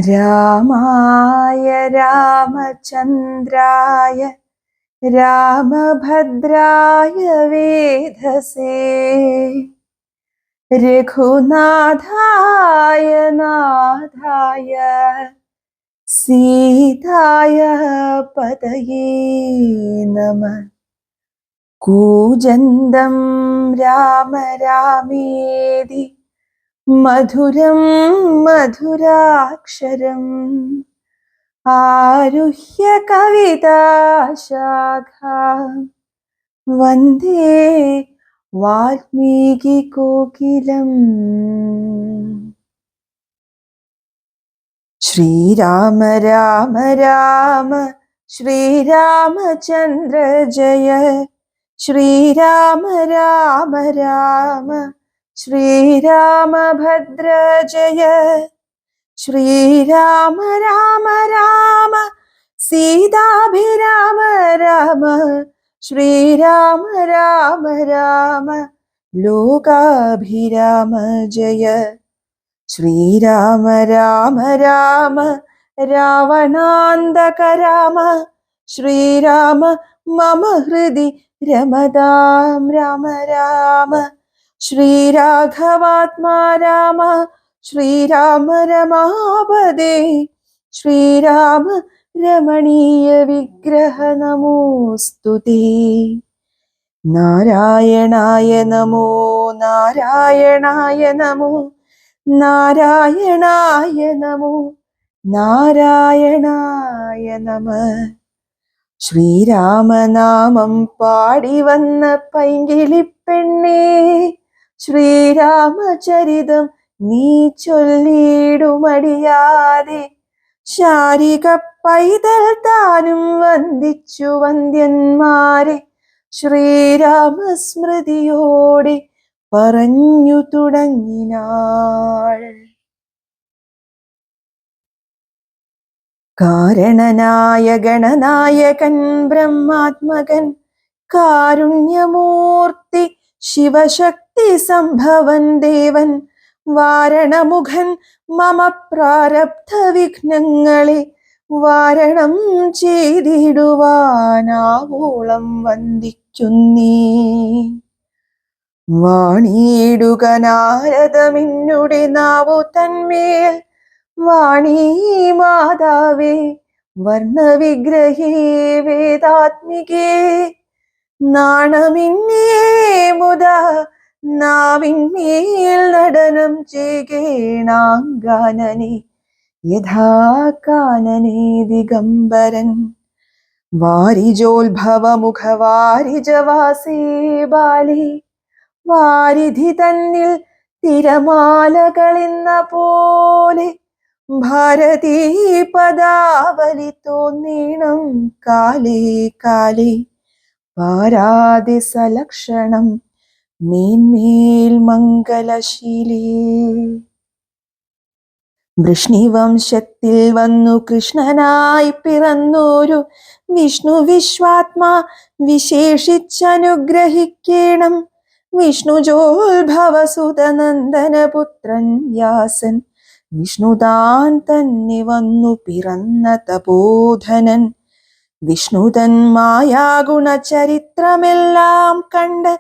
രാമായ രാമചന്ദ്രായ രാമഭദ്രായ വേധസേ രഘുനാഥായ നാഥായ സീതായ പതയേ നമഃ. കൂജന്തം രാമ രാമേതി മധുരം മധുരാക്ഷരം ആരുഹ്യ കവിതാശാഖാം വന്ദേ വാൽമീകി കോകിലം. ശ്രീരാമ രാമ രാമ ശ്രീരാമചന്ദ്ര ജയ. ശ്രീരാമ രാമ രാമ ശ്രീരാമഭദ്ര ജയ. ശ്രീരാമ രാമ രാമ സീതാഭിരാമ രാമ. ശ്രീരാമ രാമ രാമ ലോകാഭിരാമ ജയ. ശ്രീരാമ രാമ രാമ രാവണാന്തക രാമ. ശ്രീരാമ മമ ഹൃദി രമതാം രാമ രാമ. ശ്രീരാഘവാത്മാ രാമ. ശ്രീരാമ രമാപദേ. ശ്രീരാമ രമണീയ വിഗ്രഹ നമോസ്തുതേ. നാരായണായ നമോ നാരായണായ നമോ നാരായണായ നമോ നാരായണായ നമഃ. ശ്രീരാമനാമം പാടി വന്ന പൈങ്കിളിപ്പെണ്ണേ, ശ്രീരാമചരിതം നീ ചൊല്ലിടുമടിയാതെ. ശാരിക പൈതൽ താനും വന്ദിച്ചു വന്ദ്യന്മാരെ ശ്രീരാമസ്മൃതിയോടെ പറഞ്ഞു തുടങ്ങിനാൾ. കാരണനായ ഗണനായകൻ ബ്രഹ്മാത്മകൻ കാരുണ്യമൂർത്തി ശിവശക്തി സംഭവൻ ദേവൻ വാരണമുഖൻ മമ പ്രാരബ്ധ വിഘ്നങ്ങളെ വാരണം ചെയ്തിടുവാനാവോളം വന്ദിക്കുന്നേ. വാണിയിടുക നാരദമിന്നുടെ നാവു തന്മേൽ വാണീ മാതാവേ വർണ്ണവിഗ്രഹേ വേദാത്മികേ. നാണമിന്നേ മുദ നാവിന്മേൽ നടനം ചെയ്യേണാങ്കാനനെ യഥാ കാനനേ ദിഗംബരൻ. വാരിജോത്ഭവമുഖ വാരിജവാസേ ബാലേ വാരിധി തന്നിൽ തിരമാലകളെന്ന പോലെ ഭാരതീ പദാവലി തോന്നീണം കാലേ കാലേ പാരാതി സലക്ഷണം മേന്മേൽ മംഗലശീലേ. വൃഷ്ണിവംശത്തിൽ വന്നു കൃഷ്ണനായി പിറന്നോരു വിഷ്ണു വിശ്വാത്മാ വിശേഷിച്ചനുഗ്രഹിക്കേണം. വിഷ്ണുജോത്ഭവസുതനന്ദനപുത്രൻ വ്യാസൻ വിഷ്ണുതാൻ തന്നെ വന്നു പിറന്ന തപോധനൻ. വിഷ്ണുതൻ മായാഗുണചരിത്രമെല്ലാം കണ്ട്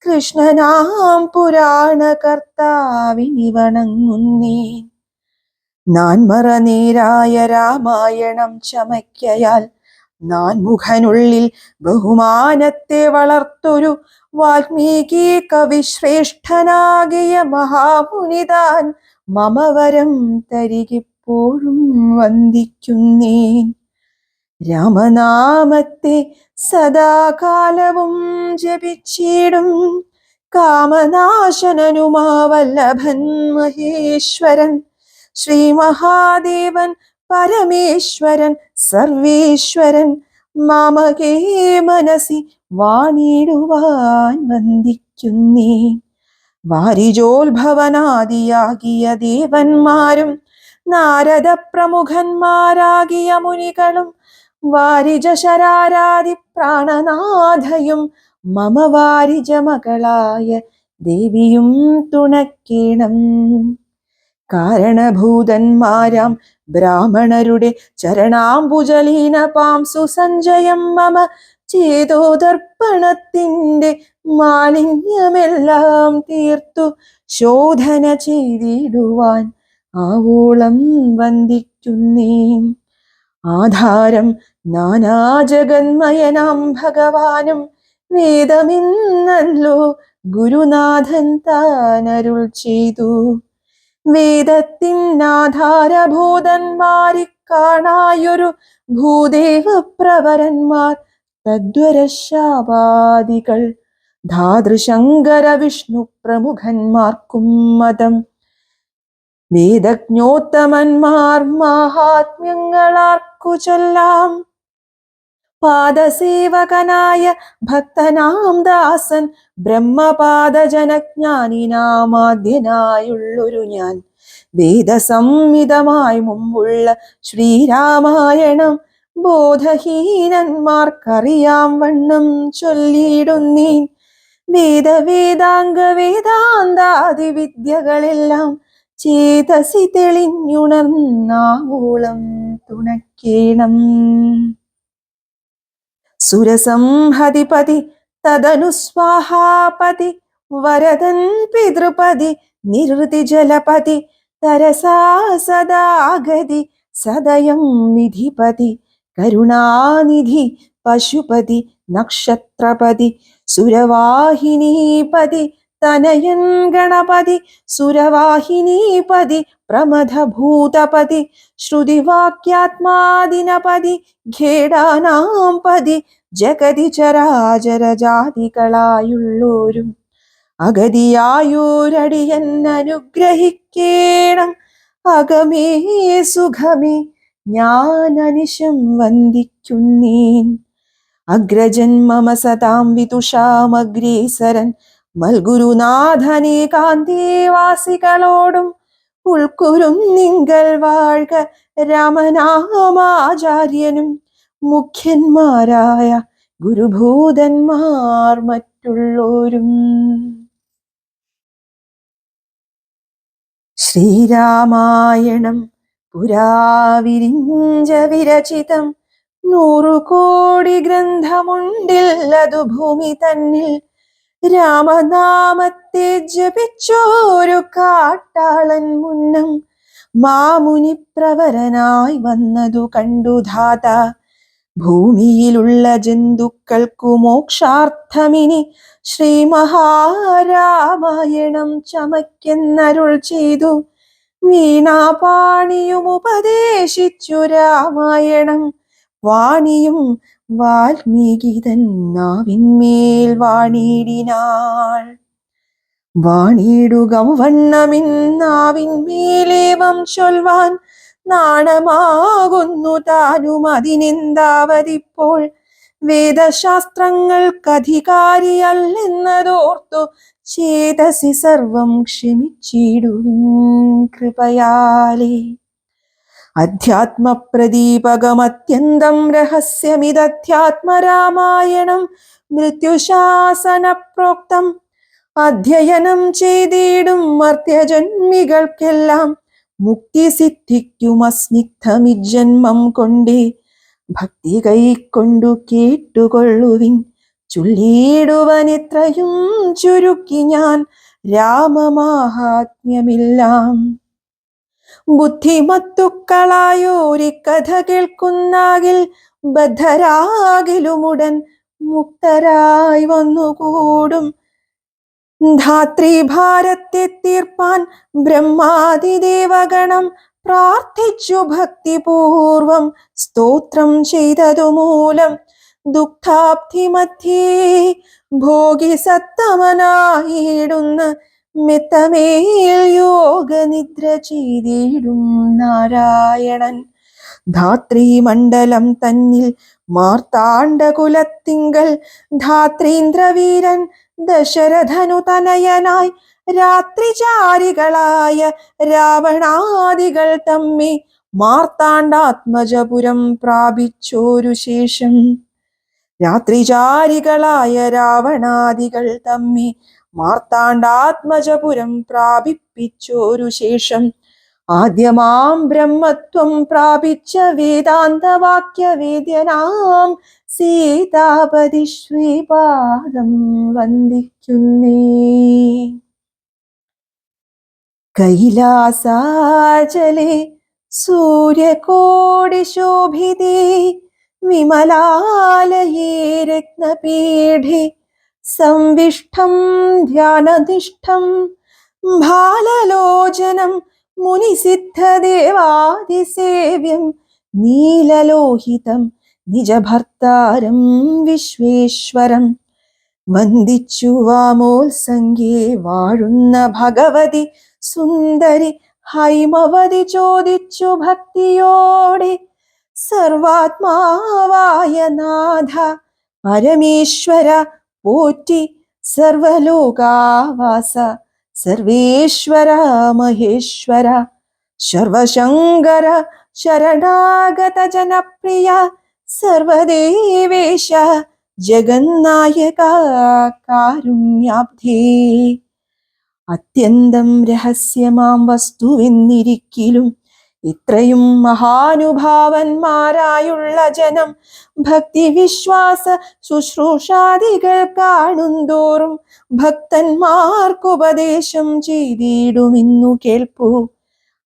കൃഷ്ണനാം പുരാണ കർത്താവിനി വണങ്ങുന്നേൻ. നാൻമറ നേരായ രാമായണം ചമയ്ക്കയാൽ നാൻമുഖനുള്ളിൽ ബഹുമാനത്തെ വളർത്തൊരു വാൽമീകി കവിശ്രേഷ്ഠനാകിയ മഹാമുനിതാൻ മമ വരം തരികിപ്പോഴും വന്ദിക്കുന്നേൻ. രാമനാമത്തെ സദാകാലവും ജപിച്ചിടും കാമനാശനനുമാവല്ലഭൻ മഹേശ്വരൻ. ശ്രീ മഹാദേവൻ പരമേശ്വരൻ സർവേശ്വരൻ മാമകേ മനസി വാണിടുവാൻ വന്ദിക്കുന്നേ. വാരിജോത്ഭവനാദിയാകിയ ദേവന്മാരും നാരദ പ്രമുഖന്മാരാകിയ മുനികളും വാരിജശരാരാദി പ്രാണനാഥയും മമ വാരിജ മകളായ ദേവിയും തുണക്കേണം. കാരണഭൂതന്മാരാം ബ്രാഹ്മണരുടെ ചരണാംബുജലീന പാംസു സഞ്ജയം മമ ചേതോദർപ്പണത്തിൻ്റെ മാലിന്യമെല്ലാം തീർത്തു ശോധന ചെയ്തിടുവാൻ ആവോളം വന്ദിക്കുന്നേ. ആധാരം നാനാജഗന്മയനാം ഭഗവാനും വേദമെന്നല്ലോ ഗുരുനാഥൻ താനരുൾ ചെയ്തു. വേദത്തിനാധാരഭൂതന്മാരി കാണായൊരു ഭൂദേവപ്രവരന്മാർ തദ്വരശാപാദികൾ ധാതൃശങ്കര വിഷ്ണു പ്രമുഖന്മാർക്കും മതം. വേദജ്ഞോത്തമന്മാർ മാഹാത്മ്യങ്ങളാർക്കു ചൊല്ലാം. പാദസേവകനായ ഭക്തനാം ദാസൻ ബ്രഹ്മപാദജനജ്ഞാനിനാമാദ്യനായുള്ളൊരു ഞാൻ വേദസംഹിതമായി മുമ്പുള്ള ശ്രീരാമായണം ബോധഹീനന്മാർക്കറിയാം വണ്ണം ചൊല്ലിയിടുന്നീൻ. വേദാംഗ വേദാന്താദി വിദ്യകളെല്ലാം ചേതസി തെളിഞ്ഞുണർന്നാവോളം തുണക്കേണം. സുരസംഹതിപതി തദനുസ്വാഹാപതി വരദൻ പിതൃപതി നിവൃത്തി ജലപതി തരസാ സദാഗതി സദയം നിധിപതി കരുണാനിധി പശുപതി നക്ഷത്രപതി സുരവാഹിനീപതി തനയൻ ഗണപതി സുരവാഹിനീപതി പ്രമഥഭൂതപതി ശ്രുതിവാക്യാത്മാദിനപതി ഖേടാനാം പതി ജഗതി ചരാചരജാതികളായുള്ളോരും അഗതിയായോരടിയന്നനുഗ്രഹിക്കേണം. അകമേ സുഖമേ ഞാനനിശം വന്ദിക്കുന്നേൻ. അഗ്രജൻ മമ സതാം വിദുഷാമഗ്രേസരൻ മൽഗുരുനാഥനേകാന്തേവാസികളോടും ഉൾക്കുരും നിങ്കൽ വാഴ്ക രാമനാമാചാര്യനും മുഖ്യന്മാരായ ഗുരുഭൂതന്മാർ മറ്റുള്ളോരും. ശ്രീരാമായണം പുരാവിരിഞ്ച വിരചിതം 100 കോടി ഗ്രന്ഥമുണ്ടില്ലതു ഭൂമി തന്നിൽ. രാമനാമത്തെ ജപിച്ചോരു കാട്ടാളൻ മുന്നം മാമുനി പ്രവരനായി വന്നതു കണ്ടു ധാത. ഭൂമിയിലുള്ള ജന്തുക്കൾക്കു മോക്ഷാർത്ഥമിനി ശ്രീ മഹാരാമായണം ചമയ്ക്കെന്നരുൾ ചെയ്തു. വീണാപാണിയും ഉപദേശിച്ചു രാമായണം. വാണിയും വാൽമീകിതൻ നാവിന്മേൽ വാണിടിനാൾ. വാണിടുക വണ്ണമിന്നാവിന്മേലേവം ചൊൽവാൻ നാണമാകുന്നു താനും അതിനെന്താവതിപ്പോൾ. വേദശാസ്ത്രങ്ങൾക്കധികാരിയല്ലെന്നതോർത്തു ചേതസി സർവം ക്ഷമിച്ചിടുവിൻ കൃപയാലേ. അധ്യാത്മപ്രദീപകമത്യന്തം രഹസ്യമിതധ്യാത്മരാമായണം മൃത്യുശാസന പ്രോക്തം. അധ്യയനം ചെയ്തിടും മർത്യജന്മികൾക്കെല്ലാം മുക്തി സിദ്ധിക്കുമസ്നിഗ്ധമിജന്മം കൊണ്ടേ. ഭക്തി കൈക്കൊണ്ടു കേട്ടുകൊള്ളുവിൻ ചൊല്ലിടുവനെത്രയും ചുരുക്കി ഞാൻ രാമമാഹാത്മ്യമെല്ലാം. ബുദ്ധിമത്തുക്കളായോരി കഥ കേൾക്കുന്നാകിൽ ബദ്ധരാകിലുമുടൻ മുക്തരായി വന്നുകൂടും. ധാത്രീഭാരത്തെ തീർപ്പാൻ ബ്രഹ്മാദിദേവഗണം പ്രാർത്ഥിച്ചു ഭക്തിപൂർവം സ്തോത്രം ചെയ്തതുമൂലം ദുഃഖാബ്ധി മധ്യേ ഭോഗി സത്തമനായിടുന്ന മെത്തമേൽ യോഗനിദ്ര ചെയ്തിടും നാരായണൻ. ധാത്രീമണ്ഡലം തന്നിൽ മാർത്താണ്ഡകുലത്തിങ്കൽ ധാത്രീന്ദ്രവീരൻ ദശരഥനു തനയനായി രാത്രിചാരികളായ രാവണാദികൾ തമ്മി മാർത്താണ്ഡാത്മജപുരം പ്രാപിച്ചോരു ശേഷം. രാത്രിചാരികളായ രാവണാദികൾ തമ്മി മാർത്താണ്ഡാത്മജപുരം പ്രാപിപ്പിച്ചോരു ശേഷം ആദ്യമാം ബ്രഹ്മത്വം പ്രാപിച്ച വേദാന്തവാക്യവേദ്യനാം സീതാപതി ശ്രീപാദം വന്ദിക്കുന്നേ. കൈലാസാചലേ സൂര്യകോടിശോഭിതേ വിമലാലയേ രത്നപീഠേ സംവിഷ്ടം ധ്യാനനിഷ്ഠം ഭാലലോചനം മുനിസിദ്ധദേവാദിസേവ്യം നീലലോഹിതം നിജഭർത്താരം വിശ്വേശ്വരം വന്ദിച്ചു വാമോത്സംഗേ വാഴുന്ന ഭഗവതി സുന്ദരി ഹൈമവതി ചോദിച്ചു ഭക്തിയോടെ, സർവാത്മാവായ നാഥ പരമേശ്വര പോറ്റി സർവലോകാവാസ സർവേശ്വര മഹേശ്വര സർവശങ്കര ശരണാഗത ജനപ്രിയ സർവദേവേശ ജഗന്നായക കാരുണ്യാബ്ധേ. അത്യന്തം രഹസ്യമാം വസ്തുവെന്നിരിക്കിലും ഇത്രയും മഹാനുഭാവന്മാരായുള്ള ജനം ഭക്തിവിശ്വാസ ശുശ്രൂഷാദികൾ കാണുന്തോറും ഭക്തന്മാർക്കുപദേശം ചെയ്തിടുമെന്നു കേൾപ്പൂ.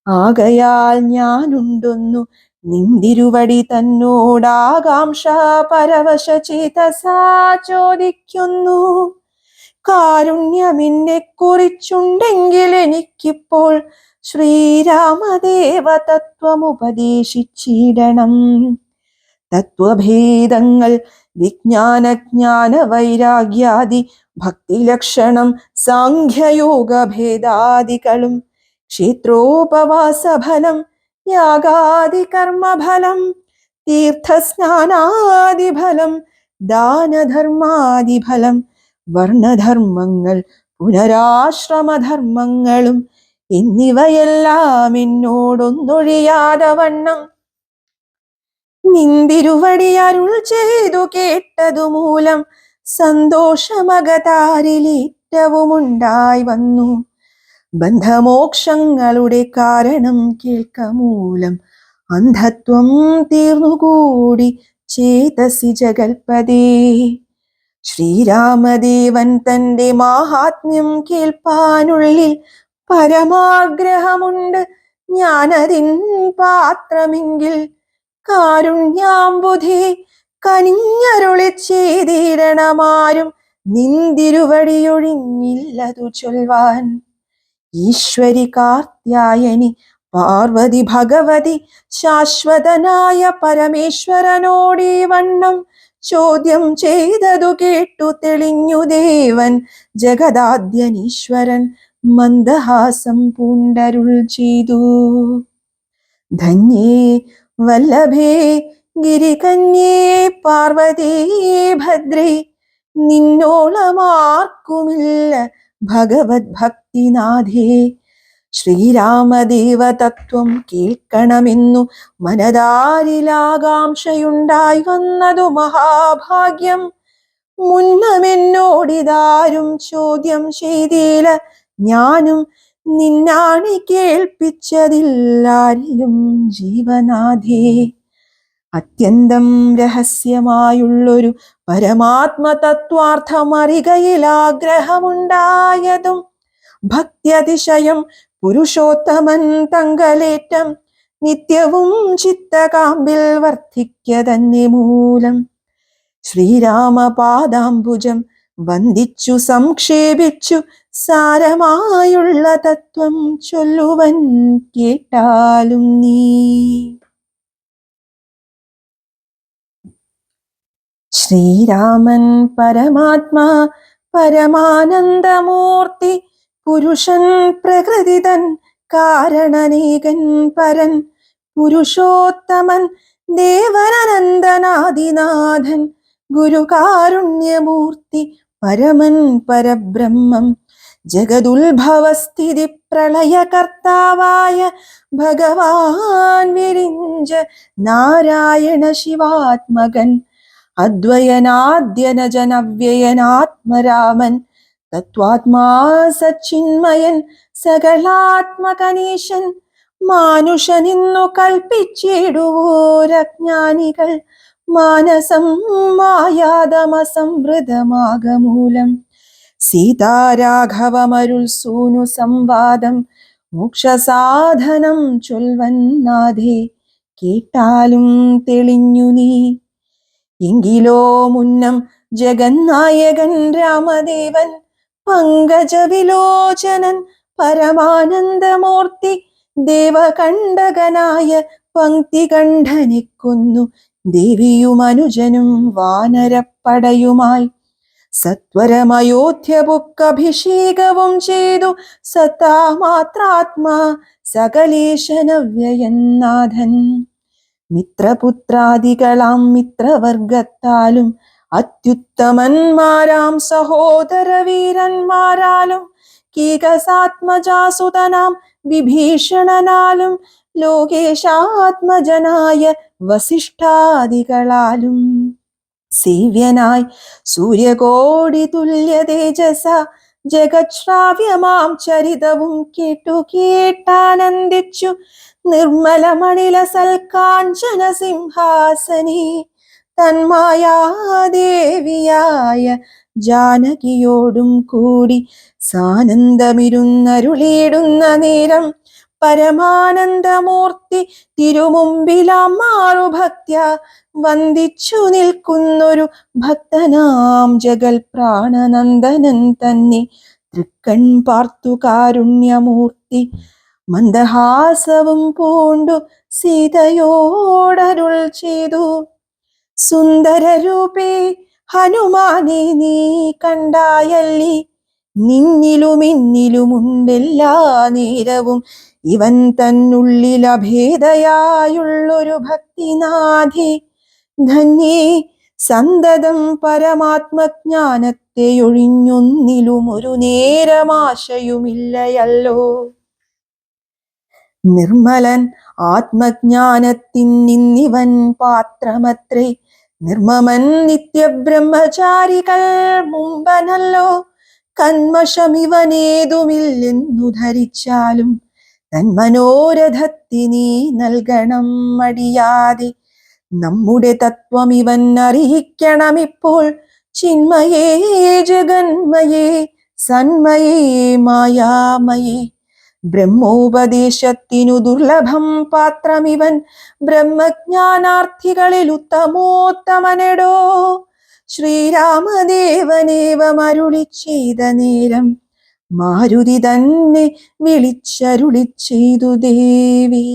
ആകയാൽ ഞാനുണ്ടൊന്നു നിന്തിരുവടി തന്നോടാകാംക്ഷ പരവശ ചേതസാ ചോദിക്കുന്നു. കാരുണ്യമെന്നെ കുറിച്ചുണ്ടെങ്കിൽ എനിക്കിപ്പോൾ ശ്രീരാമദേവ തത്വമുപദേശിച്ചിടണം. തത്വഭേദങ്ങൾ വിജ്ഞാനജ്ഞാന വൈരാഗ്യാദി ഭക്തിലക്ഷണം സാഖ്യയോഗഭേദാദികളും ക്ഷേത്രോപവാസഫലം യാഗാദി കർമ്മഫലം തീർത്ഥസ്നാനാദിഫലം ദാനധർമാദിഫലം വർണ്ണധർമ്മങ്ങൾ പുനരാശ്രമധർമ്മങ്ങളും എന്നിവയെല്ലാം എന്നോടൊന്നൊഴിയാതെ വണ്ണം നിന്തിരുവടി അരുൾ ചെയ്തു കേട്ടതു മൂലം സന്തോഷമകതാരിലേറ്റവുമുണ്ടായി വന്നു. ബന്ധമോക്ഷങ്ങളുടെ കാരണം കേൾക്കമൂലം അന്ധത്വം തീർന്നുകൂടി ചേതസി ജഗൽപദേ. ശ്രീരാമദേവൻ തന്റെ മാഹാത്മ്യം കേൾപ്പാനുള്ളിൽ പരമാഗ്രഹമുണ്ട് ഞാനതിൻ പാത്രമെങ്കിൽ കാരുണ്യാംബുധേ കനിഞ്ഞരുളി ചെയ്തിടണമാരും നിന്തിരുവടിയൊഴിഞ്ഞില്ലതു ചൊൽവാൻ. ഈശ്വരി കാർത്യായനി പാർവതി ഭഗവതി ശാശ്വതനായ പരമേശ്വരനോടീ വണ്ണം ചോദ്യം ചെയ്തതു കേട്ടു തെളിഞ്ഞു ദേവൻ ജഗദാദ്യനീശ്വരൻ മന്ദഹാസം പൂണ്ടരുൾ ചെയ്തു. ധന്യേ വല്ലഭേ ഗിരികന്യേ പാർവതീ ഭദ്രേ നിന്നോളമാർക്കുമില്ല ഭഗവത് ഭക്തിനാഥേ. ശ്രീരാമദേവ തത്വം കേൾക്കണമെന്നു മനതാരിലാകാംക്ഷയുണ്ടായി വന്നതു മഹാഭാഗ്യം. മുന്നമെന്നോടിതാരും ചോദ്യം ചെയ്തില്ല, ഞാനും നിന്നാണി കേൾപ്പിച്ചതില്ലാരെയും ജീവനാഥേ. അത്യന്തം രഹസ്യമായുള്ളൊരു പരമാത്മതത്വാർത്ഥമറികയിൽ ആഗ്രഹമുണ്ടായതും ഭക്ത്യതിശയം പുരുഷോത്തമൻ തങ്കലേറ്റം നിത്യവും ചിത്തകാമ്പിൽ വർദ്ധിക്ക തന്നെ മൂലം ശ്രീരാമപാദാംബുജം വന്ദിച്ചു സംക്ഷേപിച്ചു സാരമായുള്ള തത്വം ചൊല്ലുവൻ കേട്ടാലും നീ. ശ്രീരാമൻ പരമാത്മാ പരമാനന്ദമൂർത്തി പുരുഷൻ പ്രകൃതിതൻ കാരണനേകൻ പരൻ പുരുഷോത്തമൻ ദേവനനന്ദനാദിനാഥൻ ഗുരുകാരുണ്യമൂർത്തി പരമൻ പരബ്രഹ്മം ജഗതുത്ഭവസ്ഥിതി പ്രളയകർത്താവായ ഭഗവാൻ വിരിഞ്ച നാരായണ ശിവാത്മകൻ അദ്വയനാദ്യനജനവ്യയനാത്മരാമൻ തത്വാത്മാ സച്ചിന്മയൻ സകലാത്മകനീശൻ മാനുഷനെന്നു കൽപ്പിച്ചിടുവോരജ്ഞാനികൾ മാനസം മായാതമസംവൃതമാകമൂലം സീതാരാഘവമരുൾ സൂനു സംവാദം മോക്ഷസാധനം ചൊൽവന്നാഥേ കേട്ടാലും തെളിഞ്ഞു നീ. എങ്കിലോ മുന്നം ജഗന്നായകൻ രാമദേവൻ പങ്കജവിലോചനൻ പരമാനന്ദമൂർത്തി ദേവകണ്ഠകനായ പങ്ക്തികണ്ഠനെ കൊന്നു ദേവിയുമനുജനും വാനരപ്പടയുമായി സത്വരമയോധ്യപുക്കഭിഷേകവും ചെയ്തു സത്താമാത്രാത്മാ സകലേശനവ്യയന്നാഥൻ. മിത്രപുത്രാദികളാം മിത്രവർഗത്താലും അത്യുത്തമന്മാരാം സഹോദരവീരന്മാരാലും കീകസാത്മജാസുതനാം വിഭീഷണനാലും ലോകേശാത്മജനായ വസിഷ്ഠാദികളാലും സേവ്യനായി സൂര്യകോടി തുല്യ തേജസ ജഗശ്രാവ്യമാം ചരിതവും കേട്ടു കേട്ടാനന്ദിച്ചു നിർമ്മലമണില സൽക്കാഞ്ചന സിംഹാസനേ തന്മായാദേവിയായ ജാനകിയോടും കൂടി സാനന്ദമിരുന്നരുളിയിടുന്ന നേരം പരമാനന്ദമൂർത്തി തിരുമുമ്പിലാം മാറുഭക്ത്യ വന്ദിച്ചു നിൽക്കുന്നൊരു ഭക്തനാം ജഗൽ പ്രാണനന്ദനൻ തന്നെ തൃക്കൺ പാർത്തു കാരുണ്യമൂർത്തി മന്ദഹാസവും പൂണ്ടു സീതയോടരുൾ ചെയ്തു. സുന്ദരരൂപേ ഹനുമാനെ നീ കണ്ടായല്ലി നിന്നിലുമിന്നിലുമുണ്ടെല്ലാ നേരവും ഇവൻ തന്നുള്ളിലഭേദയായുള്ളൊരു ഭക്തിനാഥേ ധന്യേ സന്തതം പരമാത്മജ്ഞാനത്തെ ഒഴിഞ്ഞൊന്നിലും ഒരു നേരമാശയുമില്ലയല്ലോ. നിർമ്മലൻ ആത്മജ്ഞാനത്തിന്നിവൻ പാത്രമത്രേ നിർമ്മമൻ നിത്യബ്രഹ്മചാരികൾ മുമ്പനല്ലോ. കന്മഷമിവനേതുമില്ലെന്നു ധരിച്ചാലും തന്മനോരഥത്തിനീ നൽകണം മടിയാതെ. നമ്മുടെ തത്വം ഇവൻ അറിയിക്കണമിപ്പോൾ ചിന്മയേ ജഗന്മയേ സന്മയേ മായാമയേ. ബ്രഹ്മോപദേശത്തിനു ദുർലഭം പാത്രമിവൻ ബ്രഹ്മജ്ഞാനാർത്ഥികളിൽ ഉത്തമോത്തമനെടോ. ശ്രീരാമദേവനേവമരുളി ചെയ്ത നേരം മാരുതി തന്നെ വിളിച്ചരുളി ചെയ്തു ദേവി.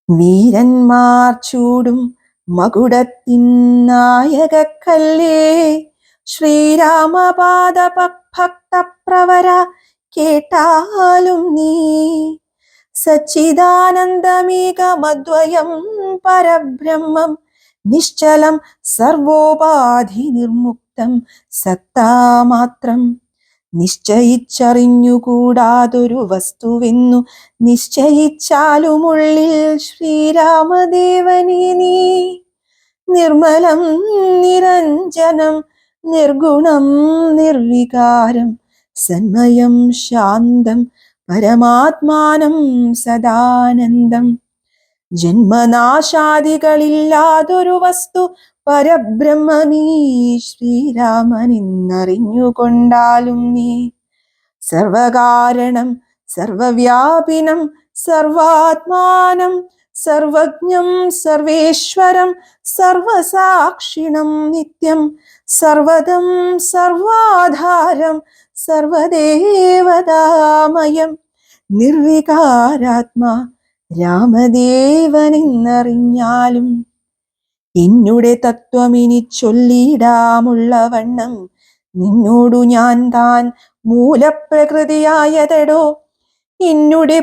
വീരന്മാർ ചൂടും മകുടത്തിൻ നായകക്കല്ലേ ശ്രീരാമപാദ ഭക്തപ്രവര കേട്ടാലും നീ. സച്ചിദാനന്ദമേകമദ്വയം പരബ്രഹ്മം നിശ്ചലം സർവോപാധി നിർമുക്തം സത്താമാത്രം. നിശ്ചയിച്ചറിഞ്ഞുകൂടാതൊരു വസ്തുവെന്നു നിശ്ചയിച്ചാലുമുള്ളിൽ ശ്രീരാമദേവനെ നീ. നിർമ്മലം നിരഞ്ജനം നിർഗുണം നിർവികാരം സന്മയം ശാന്തം പരമാത്മാനം സദാനന്ദം. ജന്മനാശാദികളില്ലാതൊരു വസ്തു പരബ്രഹ്മമീ ശ്രീരാമനെന്നറിഞ്ഞുകൊണ്ടാലും നീ. സർവകാരണം സർവവ്യാപിനം സർവാത്മാനം സർവജ്ഞം സർവേശ്വരം സർവസാക്ഷിണം നിത്യം സർവദം സർവാധാരം സർവദേവതാമയം നിർവികാരാത്മാ രാമദേവനെന്നറിഞ്ഞാലും. എന്നുടെ തത്വമിനി ചൊല്ലിടാമുള്ള വണ്ണം നിന്നോടു ഞാൻ താൻ മൂലപ്രകൃതിയായതെടോ. എന്നുടെ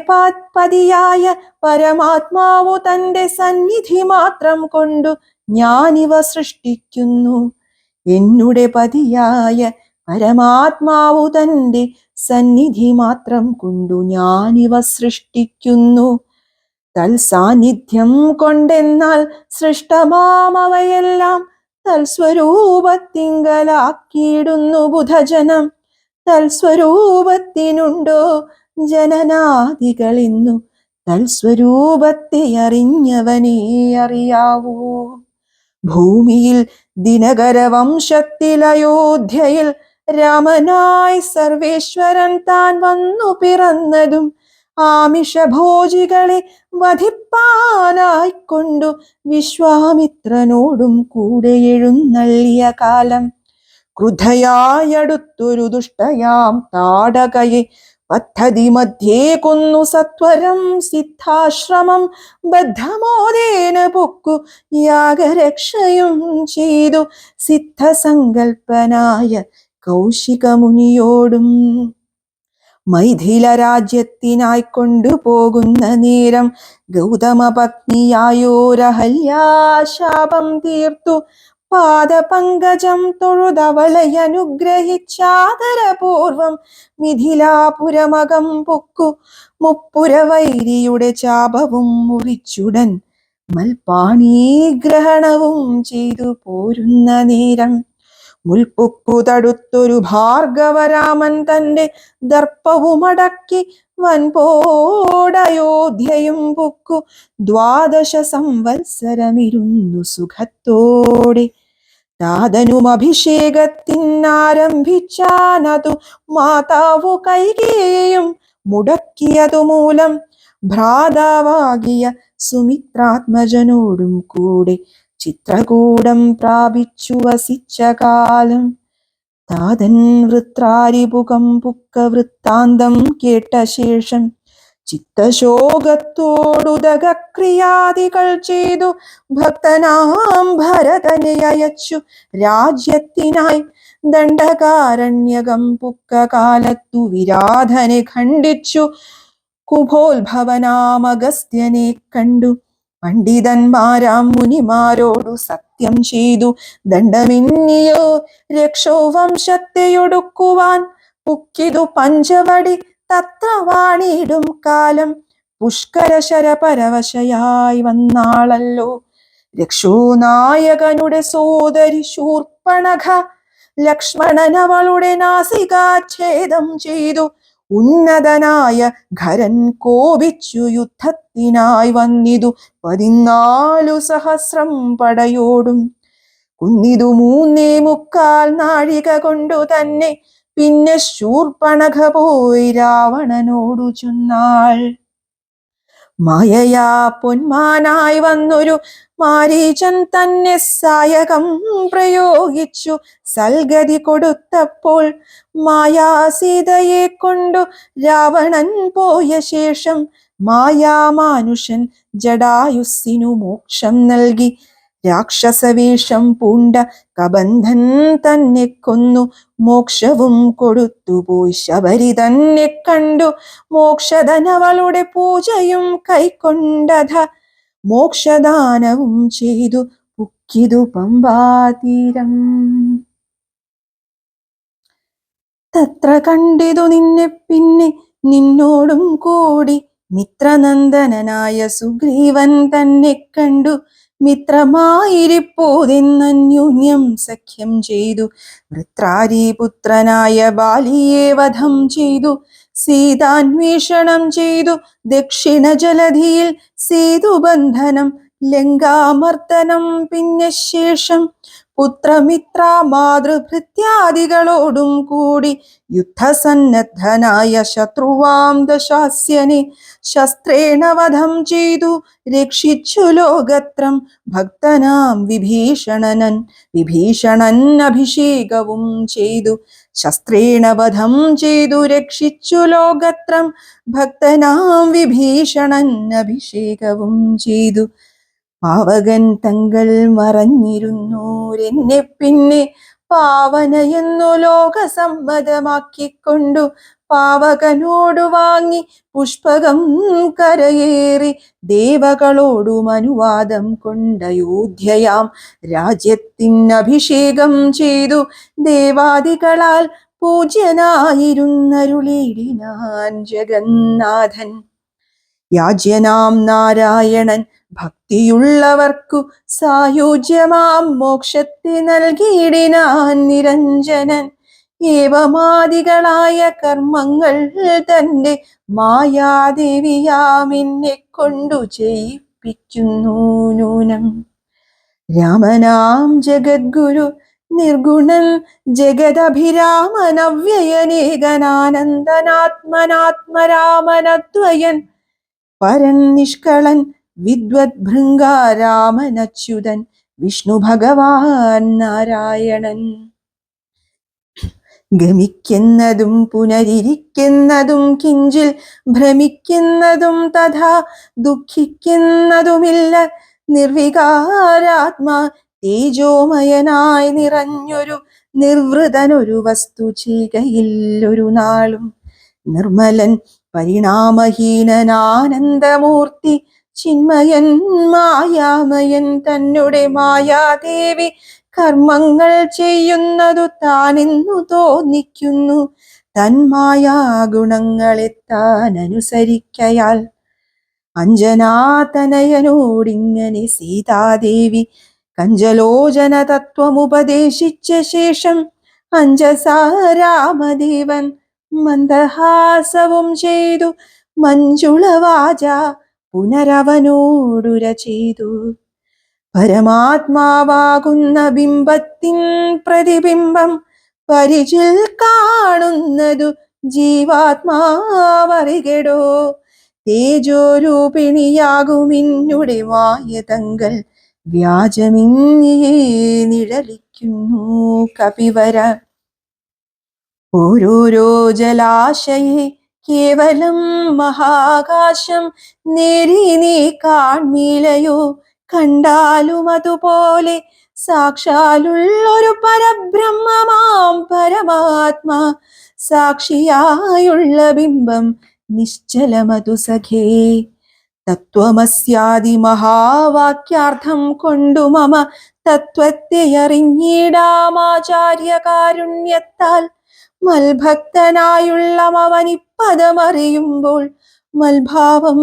പതിയായ പരമാത്മാവു തന്റെ സന്നിധി മാത്രം കൊണ്ടു ഞാനിവ സൃഷ്ടിക്കുന്നു. എന്നുടെ പതിയായ പരമാത്മാവു തന്റെ സന്നിധി മാത്രം കൊണ്ടു ഞാനിവ സൃഷ്ടിക്കുന്നു. തൽസാന്നിധ്യം കൊണ്ടെന്നാൽ സൃഷ്ടമാമവയെല്ലാം തൽസ്വരൂപത്തിങ്കലാക്കിയിടുന്നു ബുധജനം. തൽസ്വരൂപത്തിനുണ്ടോ ജനനാദികളിന്നു തൽസ്വരൂപത്തെ അറിഞ്ഞവനേ അറിയാവൂ. ഭൂമിയിൽ ദിനകര വംശത്തിൽ അയോധ്യയിൽ രാമനായി സർവേശ്വരൻ താൻ വന്നു പിറന്നതും ആമിഷഭോജികളെ വധിപ്പാനായിക്കൊണ്ടു വിശ്വാമിത്രനോടും കൂടെ എഴുന്നള്ളിയ കാലം ക്രുദ്ധയായടുത്തൊരു ദുഷ്ടയാം താടകയെ പദ്ധതി മധ്യേ കൊന്നു സത്വരം സിദ്ധാശ്രമം ബദ്ധമോദേന പൊക്കു യാഗരക്ഷയും ചെയ്തു സിദ്ധസങ്കൽപ്പനായ കൗശികമുനിയോടും. മൈഥില രാജ്യത്തിനായി കൊണ്ടുപോകുന്ന നേരം ഗൗതമ പത്നിയായോരഹല്യാശാപം തീർത്തു പാദപങ്കജം തൊഴുതവളയനുഗ്രഹിച്ചാദരപൂർവം മിഥിലാപുരമകം പൊക്കു മുപ്പുരവൈരിയുടെ ചാപവും മുറിച്ചുടൻ മൽപാണീഗ്രഹണവും ചെയ്തു പോരുന്ന നേരം മുൽപ്പൊക്കു തടുത്തൊരു ഭാർഗവരാമൻ തന്റെ ദർപ്പവുമടക്കി വൻപോടയോധ്യയും പൊക്കു 12 സംവത്സരമിരുന്നു സുഖത്തോടെ. താതനും അഭിഷേകത്തിനാരംഭിച്ചാനതു മാതാവു കൈകേയും മുടക്കിയതു മൂലം ഭ്രാതാവാകിയ സുമിത്രാത്മജനോടും കൂടെ ചിത്രകൂടം പ്രാപിച്ചു വസിച്ച കാലം. താതൻ വൃത്രാരിപുകം പുക്ക വൃത്താന്തം കേട്ട ശേഷം ചിത്തശോകത്തോടുദകക്രിയാദികൾ ചെയ്തു ഭക്തനാം ഭരതനെ അയച്ചു രാജ്യത്തിനായി. ദണ്ഡകാരണ്യകം പുക്ക കാലത്തു വിരാധനെ ഖണ്ഡിച്ചു കുഭോത്ഭവനാമഗസ്ത്യനെ കണ്ടു. പണ്ഡിതന്മാരാം മുനിമാരോടു സത്യം ചെയ്തു ദണ്ഡമിന്നിയോ രക്ഷോ വംശത്തെയൊടുക്കുവാൻ പുക്കിതു പഞ്ചവടി തത്ര വാണിടും കാലം. പുഷ്കരശര പരവശയായി വന്നാളല്ലോ രക്ഷോ നായകനുടെ സോദരി ശൂർപ്പണഖ. ലക്ഷ്മണനവളുടെ നാസികാച്ഛേദം ചെയ്തു. ഉന്നതനായ ഖരൻ കോപിച്ചു യുദ്ധത്തിനായി വന്നിതു 14 സഹസ്രം പടയോടും. കുന്നിതു 3.25 നാഴിക കൊണ്ടു തന്നെ പിന്നെ ശൂർപ്പണഖ പോയി രാവണനോടു ചൊന്നാൾ. മായയാ പൊന്മാനായി വന്നൊരു മാരീചൻ തന്നെ സായകം പ്രയോഗിച്ചു സൽഗതി കൊടുത്തപ്പോൾ മായാസീതയെ കൊണ്ടു രാവണൻ പോയ ശേഷം മായാമാനുഷൻ ജടായുസ്സിനു മോക്ഷം നൽകി. രാക്ഷസവേഷം പൂണ്ട കബന്ധൻ തന്നെ കൊന്നു മോക്ഷവും കൊടുത്തുപോയി. ശബരി തന്നെ കണ്ടു മോക്ഷധനവളുടെ പൂജയും കൈക്കൊണ്ടധ മോക്ഷദാനവും ചെയ്തു പുക്കിതു പമ്പാതീരം. തത്ര കണ്ടിതു നിന്നെ പിന്നെ നിന്നോടും കൂടി മിത്രനന്ദനായ സുഗ്രീവൻ തന്നെ കണ്ടു. മിത്രമായിരിപ്പോതെന്നന്യോന്യം സഖ്യം ചെയ്തു. വൃത്രാരിപുത്രനായ ബാലിയെ വധം ചെയ്തു. സീതാന്വേഷണം ചെയ്തു ദക്ഷിണ ജലധിയിൽ സേതുബന്ധനം ലങ്കാമർദ്ദനം. പിന്നെ ശേഷം പുത്രമിത്ര മാതൃഭൃത്യാദികളോടും കൂടി യുദ്ധസന്നദ്ധനായ ശത്രുവാം ദശാസ്യനെ ശസ്ത്രേണ വധം ചെയ്തു രക്ഷിച്ചു ലോകത്രം. ഭക്തനാം വിഭീഷണൻ അഭിഷേകവും ചെയ്തു. ശസ്ത്രേണ വധം ചെയ്തു രക്ഷിച്ചു ലോകത്രം. ഭക്തനാം വിഭീഷണൻ അഭിഷേകവും ചെയ്തു. പാവകൻ തങ്ങൾ മറഞ്ഞിരുന്നോരെന്നെ പിന്നെ പാവനയെന്നു ലോകസമ്മതമാക്കിക്കൊണ്ടു പാവകനോടു വാങ്ങി പുഷ്പകം കരയേറി ദേവകളോടും അനുവാദം കൊണ്ടയോധ്യയാം രാജ്യത്തിനഭിഷേകം ചെയ്തു. ദേവാദികളാൽ പൂജ്യനായിരുന്നരുളിടിനാൻ ജഗന്നാഥൻ. യാജ്യനാം നാരായണൻ ഭക്തിയുള്ളവർക്കു സായുജ്യമാം മോക്ഷത്തെ നൽകിയിടിനാൻ നിരഞ്ജനൻ. ഏവമാദികളായ കർമ്മങ്ങൾ തന്റെ മായാദേവിയാമെന്നെ കൊണ്ടു ചെയ്യിപ്പിക്കുന്നു നൂനം. രാമനാം ജഗദ്ഗുരു നിർഗുണൻ ജഗദഭിരാമനവ്യയനേകനാനന്ദനാത്മനാത്മരാമനദ്വയൻ പരൻ നിഷ്കളൻ വിദ്വത് ഭൃംഗാരാമനച്യുതൻ വിഷ്ണു ഭഗവാൻ നാരായണൻ. ഗമിക്കുന്നതും പുനരിരിക്കുന്നതും കിഞ്ചിൽ ഭ്രമിക്കുന്നതും തഥാ ദുഃഖിക്കുന്നതുമില്ല നിർവികാരാത്മാ തേജോമയനായി നിറഞ്ഞൊരു നിർവൃതനൊരു വസ്തു ചെയ്കയിൽ ഒരു നാളും. നിർമ്മലൻ പരിണാമഹീനനാനന്ദമൂർത്തി ചിന്മയൻ മായാമയൻ തന്നെ മായാദേവി കർമ്മങ്ങൾ ചെയ്യുന്നതു താനെന്നു തോന്നിക്കുന്നു. തന്മായാ ഗുണങ്ങളെ താൻ അനുസരിക്കയാൽ അഞ്ജനാതനയനോടിങ്ങനെ സീതാദേവി കഞ്ചലോചന തത്വമുപദേശിച്ച ശേഷം അഞ്ജസാ രാമദേവൻ മന്ദഹാസവും ചെയ്തു മഞ്ജുളവാച പുനരവനോടുര ചെയ്തു. പരമാത്മാവാകുന്ന ബിംബത്തിൻ പ്രതിബിംബം പരിചിൽ കാണുന്നതു ജീവാത്മാവറികെടോ. തേജോരൂപിണിയാകുമിന്നുടെ മായതങ്കൽ വ്യാജമിന്നിയേ നിഴലിക്കുന്നു കപിവര. ഓരോരോ ജലാശയെ കേവലം മഹാകാശം നേരി നീ കാൺമീലയോ. കണ്ടാലും അതുപോലെ സാക്ഷാലുള്ളൊരു പരബ്രഹ്മമാം പരമാത്മാ സാക്ഷിയായുള്ള ബിംബം നിശ്ചലമതു സഖേ. തത്വമസ്യാദി മഹാവാക്യാർത്ഥം കൊണ്ടു മമ തത്വത്തെ അറിഞ്ഞിടാമാചാര്യകാരുണ്യത്താൽ മൽഭക്തനായുള്ളമവനിപ്പദമറിയുമ്പോൾ മൽഭാവം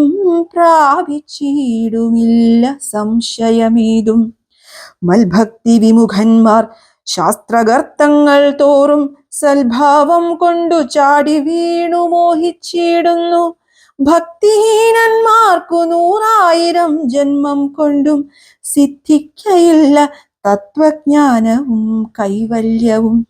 പ്രാപിച്ചിടുമില്ല സംശയമേതും. മൽഭക്തി വിമുഖന്മാർ ശാസ്ത്രഗർത്തങ്ങൾ തോറും സൽഭാവം കൊണ്ടു ചാടി വീണു മോഹിച്ചിടുന്നു. ഭക്തിഹീനന്മാർക്കു 100,000 ജന്മം കൊണ്ടും സിദ്ധിക്കയില്ല തത്വജ്ഞാനവും കൈവല്യവും.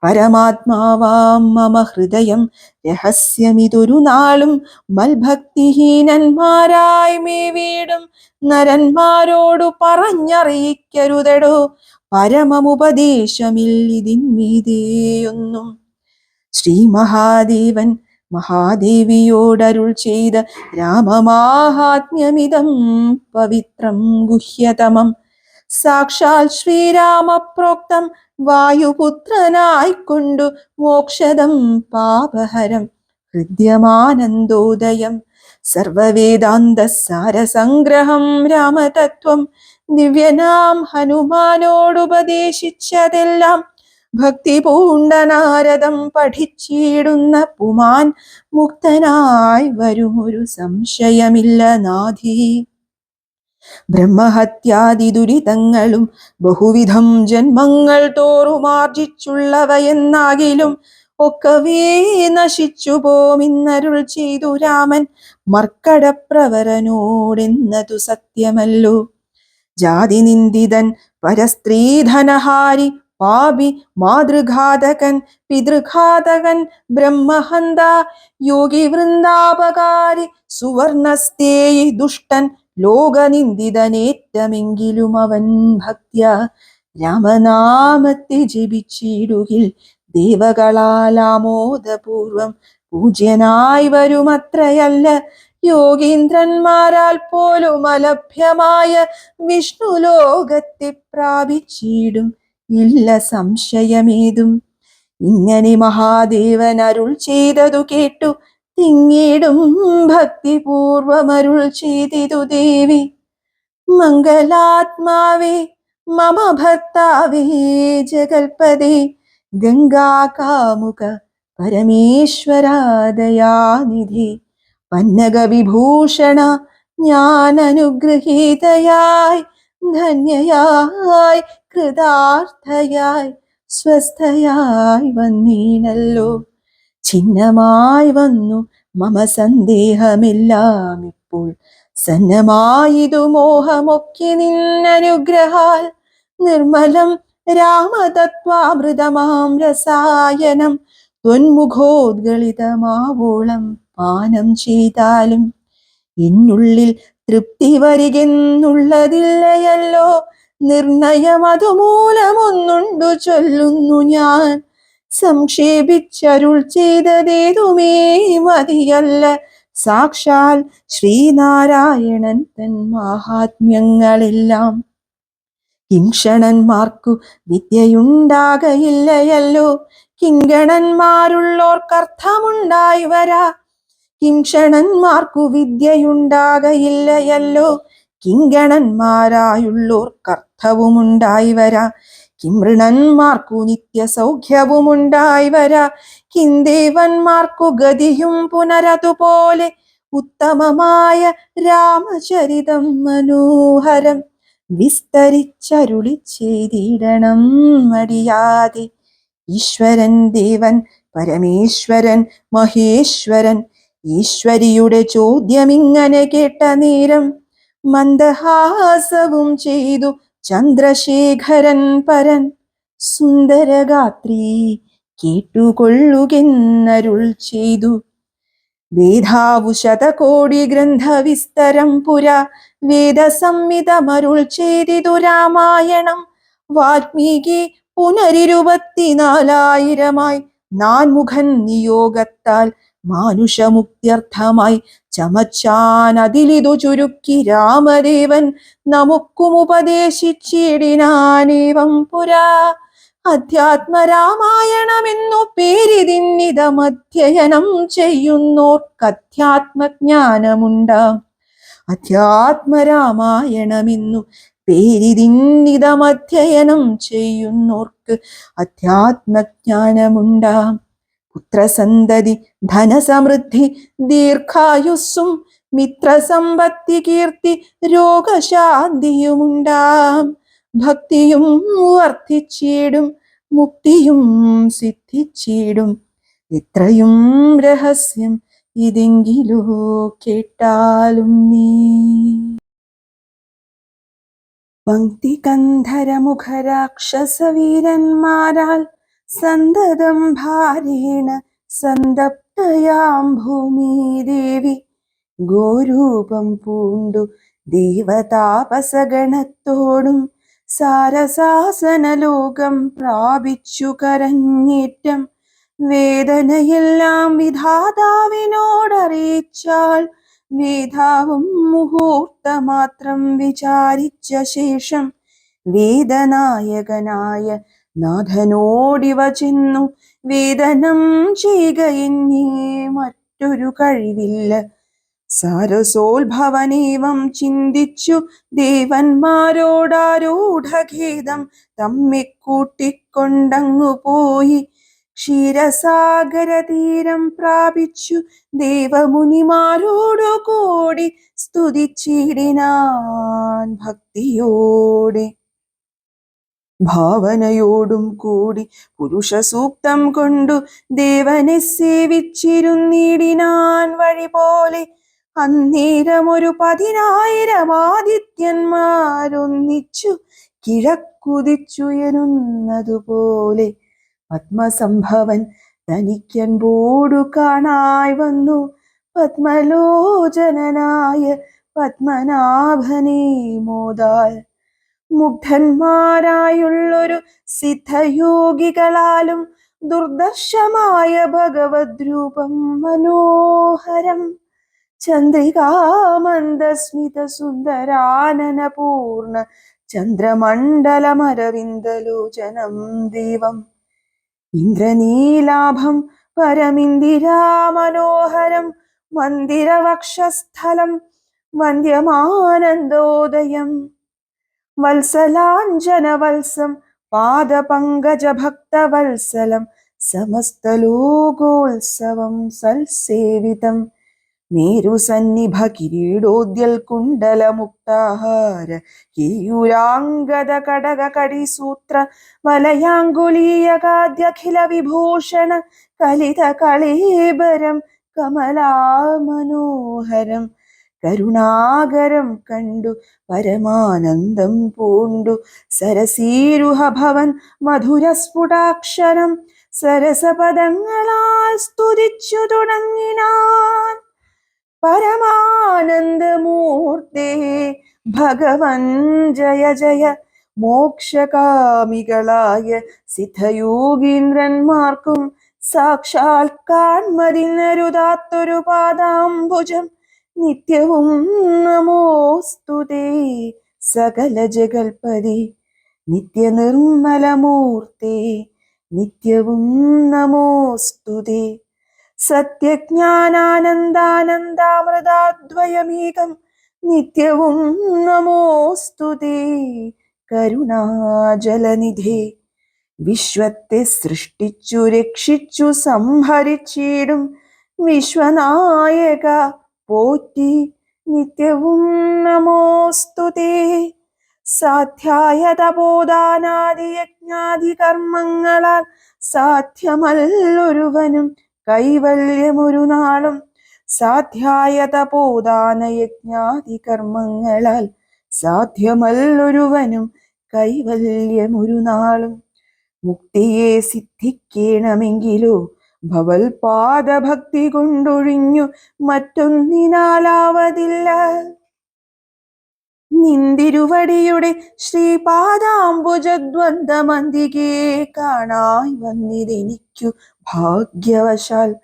പരമാത്മാവാം മമ ഹൃദയം രഹസ്യമിതൊരു നാളും മൽഭക്തിഹീനന്മാരായി മേവീടും നരന്മാരോടു പറഞ്ഞറിയിക്കരുതെടോ. പരമമുപദേശമില്ലിതിന്മീതേയൊന്നും. ശ്രീ മഹാദേവൻ മഹാദേവിയോടരുൾ ചെയ്ത രാമമാഹാത്മ്യമിതം പവിത്രം ഗുഹ്യതമം. സാക്ഷാൽ ശ്രീരാമപ്രോക്തം വായുപുത്രനായിക്കൊണ്ടു മോക്ഷദം പാപഹരം ഹൃദ്യമാനന്ദോദയം. സർവവേദാന്ത സാരസംഗ്രഹം രാമതത്വം ദിവ്യനാം ഹനുമാനോടുപദേശിച്ചതെല്ലാം ഭക്തി പൂണ്ട നാരദം പഠിച്ചിടുന്ന പുമാൻ മുക്തനായി വരുമൊരു സംശയമില്ല നാഥി. ബ്രഹ്മഹത്യാദി ദുരിതങ്ങളും ബഹുവിധം ജന്മങ്ങൾ തോറുമാർജിച്ചുള്ളവയെന്നാകിലും ഒക്കവേ നശിച്ചു പോമിന്നരുൾ ചെയ്തു രാമൻ മർക്കടപ്രവരനോടെന്നതു സത്യമല്ലോ. ജാതി നിന്ദിതൻ പരസ്ത്രീധനഹാരി പാപി മാതൃഘാതകൻ പിതൃഘാതകൻ ബ്രഹ്മഹന്ത യോഗി വൃന്ദാപകാരി സുവർണസ്തേയി ദുഷ്ടൻ ലോകനിന്ദിതനേറ്റമെങ്കിലും അവൻ ഭക്ത്യ രാമനാമത്തെ ജപിച്ചിടുകിൽ ദേവകളാലാമോദപൂർവം പൂജ്യനായി വരുമത്രയല്ല. യോഗീന്ദ്രന്മാരാൽ പോലും അലഭ്യമായ വിഷ്ണു ലോകത്തെ പ്രാപിച്ചിടും ഇല്ല സംശയമേതും. ഇങ്ങനെ മഹാദേവൻ അരുൾ ചെയ്തതു കേട്ടു തിങ്ങിടും ഭക്തിപൂർവമരുൾ ചെയ്തിതു ദേവി. മംഗലാത്മാവേ മമ ഭർത്താവേ ജഗൽപദേ ഗംഗാകാമുക പരമേശ്വരാദയാനിധി പന്നഗവിഭൂഷണ ഞാൻ അനുഗ്രഹീതയായി ധന്യയായി കൃതാർത്ഥയായി സ്വസ്ഥയായി വന്നീനല്ലോ. ഛിന്നമായി വന്നു മമ സന്ദേഹമെല്ലാം ഇപ്പോൾ. സന്നമായിതു മോഹമൊക്കെ നിന്നനുഗ്രഹാൽ. നിർമ്മലം രാമതത്വാമൃതമാം രസായനം ത്വന്മുഖോദ്ഗളിതമാവോളം പാനം ചെയ്താലും എന്നുള്ളിൽ തൃപ്തി വരികെന്നുള്ളതില്ലയല്ലോ. നിർണയം അതുമൂലമൊന്നുണ്ടു ചൊല്ലുന്നു ഞാൻ. സംക്ഷേപിച്ചരുൾ ചെയ്തതേതുമേ മതിയല്ല. സാക്ഷാൽ ശ്രീനാരായണൻ തൻ മാഹാത്മ്യങ്ങളെല്ലാം കിംക്ഷണന്മാർക്കു വിദ്യയുണ്ടാകയില്ലയല്ലോ. കിങ്കണന്മാരുള്ളോർക്കർത്ഥമുണ്ടായി വരാ. കിംക്ഷണന്മാർക്കു വിദ്യയുണ്ടാകയില്ലയല്ലോ. കിങ്കണന്മാരായുള്ളോർക്കർത്ഥവുമുണ്ടായി വരാ. കിമൃണന്മാർക്കു നിത്യസൗഖ്യവുമുണ്ടായി വരാ. കിംദേവന്മാർക്കു ഗതിയും പുനരതുപോലെ. ഉത്തമമായ രാമചരിതം മനോഹരം വിസ്തരിച്ചരുളി ചെയ്തിടണം മടിയാതെ. ഈശ്വരൻ ദേവൻ പരമേശ്വരൻ മഹേശ്വരൻ. ഈശ്വരിയുടെ ചോദ്യമിങ്ങനെ കേട്ട നേരം മന്ദഹാസവും ചെയ്തു ചന്ദ്രശേഖരൻ പരൻ. സുന്ദരഗാത്രീ കേട്ടുകൊള്ളുകെന്നരുൾ ചെയ്തു. വേദാവു ശതകോടി ഗ്രന്ഥവിസ്തരം പുരാ. വേദസംഹിതമരുൾ ചെയ്തിതു രാമായണം. വാൽമീകി പുനരിരുപത്തിനാലായിരമായി നാൻമുഖൻ നിയോഗത്താൽ മാനുഷമുക്ത്യർത്ഥമായി ചമച്ചാനതിലിതു ചുരുക്കി രാമദേവൻ നമുക്കുമുപദേശിച്ചിടിനാനേവം പുരാ. അധ്യാത്മരാമായണമെന്നു പേരിതിന്നിതമധ്യയനം ചെയ്യുന്നോർക്കധ്യാത്മജ്ഞാനമുണ്ടാം. അധ്യാത്മരാമായണമെന്നു പേരിതിന്നിതമധ്യയനം ചെയ്യുന്നോർക്ക് അധ്യാത്മജ്ഞാനമുണ്ടാം. പുത്രസന്തതി ധനസമൃദ്ധി ദീർഘായുസ്സും മിത്രസമ്പത്തി കീർത്തി രോഗശാന്തിയുമുണ്ടാം. ഭക്തിയും വർദ്ധിച്ചിടും മുക്തിയും സിദ്ധിച്ചിടും. ഇത്രയും രഹസ്യം ഇതെങ്കിലോ കേട്ടാലും നീ. പങ്ക്തി കന്ധരമുഖരാക്ഷസവീരന്മാരാൽ സന്തതം ഭാരേണ സന്തപ്തയാം ഭൂമിദേവി ഗോരൂപം പൂണ്ടു ദേവതാപസഗണത്തോടും സാരസാസനലോകം പ്രാപിച്ചു കരഞ്ഞേറ്റം. വേദനയെല്ലാം വിധാതാവിനോടറിയിച്ചാൽ വേദാവും മുഹൂർത്തമാത്രം വിചാരിച്ച ശേഷം വേദനായകനായ നാഥനോടിവ ചെന്നു. വേദനം ചെയ്യുകയെന്നേ മറ്റൊരു കഴിവില്ല. സാരസോത്ഭവനേവം ചിന്തിച്ചു ദേവന്മാരോടാരൂഢഖേദം തമ്മെ കൂട്ടിക്കൊണ്ടങ്ങു പോയി. ക്ഷീരസാഗരതീരം പ്രാപിച്ചു ദേവമുനിമാരോടു കൂടി സ്തുതിച്ചിടിനാൻ ഭക്തിയോടെ. ഭാവനയോടും കൂടി പുരുഷസൂക്തം കൊണ്ടു ദേവനെ സേവിച്ചിരുന്നിടിനാൻ വഴി പോലെ. അന്നേരമൊരു 10,000 ആദിത്യന്മാരൊന്നിച്ചു കിഴക്കുതിച്ചുയരുന്നതുപോലെ പത്മസംഭവൻ തനിക്കൻപോടു കാണായി വന്നു. പത്മലോചനായ പത്മനാഭനെ മോദാൽ മുഗ്ധന്മാരായുള്ളൊരു സിദ്ധയോഗികളാലും ദുർദർശമായ ഭഗവദ്രൂപം മനോഹരം. ചന്ദ്രികാമന്ദസ്മിത സുന്ദരാനനപൂർണ ചന്ദ്രമണ്ഡലമരവിന്ദലോചനം ദേവം. ഇന്ദ്രനീലാഭം പരമിന്ദിരാമനോഹരം മന്ദിരവക്ഷസ്ഥലം വന്ദ്യമാനന്ദോദയം. വത്സലാഞ്ജനവത്സം പാദപങ്കജഭക്തവത്സലം സമസ്തലോകോത്സവം സൽസേവിതം. മേരുസന്നിഭ കിരീടോദ്യൽ കുണ്ടല മുക്താഹാര കേയൂരാംഗത കടക കടിസൂത്ര വലയാങ്കുലീയകാദ്യഖില വിഭൂഷണ കലിത കളേബരം കമലാമനോഹരം കരുണാകരം കണ്ടു പരമാനന്ദം പൂണ്ടു സരസീരുഹ ഭവൻ മധുരസ്ഫുടാക്ഷരം സരസപദങ്ങളാൽ സ്തുതിച്ചു തുടങ്ങിനാൻ. പരമാനന്ദമൂർത്തേ ഭഗവൻ ജയ ജയ. മോക്ഷകാമികളായ സിദ്ധയോഗീന്ദ്രന്മാർക്കും സാക്ഷാൽ കാൺമതിനരുതാത്തൊരു പാദാംബുജം നിത്യവും നമോസ്തുതേ. സകല ജഗൽപതി നിത്യനിർമ്മലമൂർത്തേ നിത്യവും നമോസ്തുതേ. സത്യജ്ഞാനാനന്ദാനന്ദാമൃതാദ്വയമേകം നിത്യവും നമോസ്തുതേ. കരുണാജലനിധേ വിശ്വത്തെ സൃഷ്ടിച്ചു രക്ഷിച്ചു സംഹരിച്ചിടും വിശ്വനായക പോറ്റി നിത്യവും നമോസ്തുതേ. സാധ്യായ തപോദാനാദിയജ്ഞാദി കർമ്മങ്ങളാൽ സാധ്യമല്ലൊരുവനും കൈവല്യമൊരു നാളും. സാധ്യായ തപോദാനയജ്ഞാദി കർമ്മങ്ങളാൽ സാധ്യമല്ലൊരുവനും കൈവല്യമൊരു നാളും. മുക്തിയെ സിദ്ധിക്കണമെങ്കിലോ ഭവൽ പാദഭക്തി കൊണ്ടൊഴിഞ്ഞു മറ്റൊന്നിനാലാവതില്ല. നിന്തിരുവടിയുടെ ശ്രീപാദാംബുജദ്വന്ദ്വമന്തികെ കാണായി വന്നിതെനിക്കു ഭാഗ്യവശാൽ.